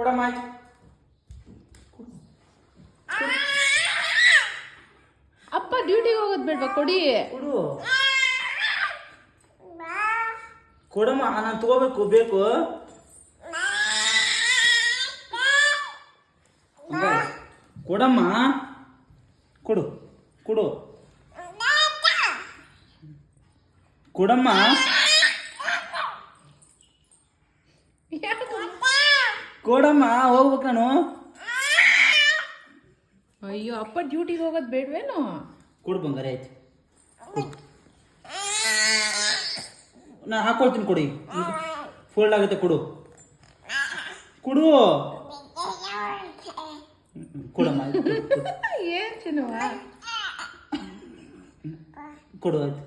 ಕೊಡಮ್ಮ ಆಯ್ತು. ಅಪ್ಪ ಡ್ಯೂಟಿಗೆ ಹೋಗೋದು ಬೇಡ್ವಾ? ಕೊಡಿ. ಕೊಡು. ಕೊಡಮ್ಮ, ನಾನು ತಗೋಬೇಕು. ಬೇಕು ಕೊಡಮ್ಮ. ಕೊಡು ಕೊಡು ಕೊಡಮ್ಮ. ಕೊಡಮ್ಮ, ಹೋಗ್ಬೇಕು ನಾನು. ಅಯ್ಯೋ, ಅಪ್ಪ ಡ್ಯೂಟಿಗೆ ಹೋಗೋದು ಬೇಡವೇನು? ಕೊಡು ಬಂಗಾರ, ಆಯ್ತು. ನಾನು ಹಾಕೊಳ್ತೀನಿ. ಕೊಡಿ, ಫೋಲ್ಡ್ ಆಗುತ್ತೆ. ಕೊಡು ಕೊಡು ಕೊಡಮ್ಮ. ಏನ್ ಚಿನ್ನವ್ವ? ಕೊಡು ಆಯ್ತು.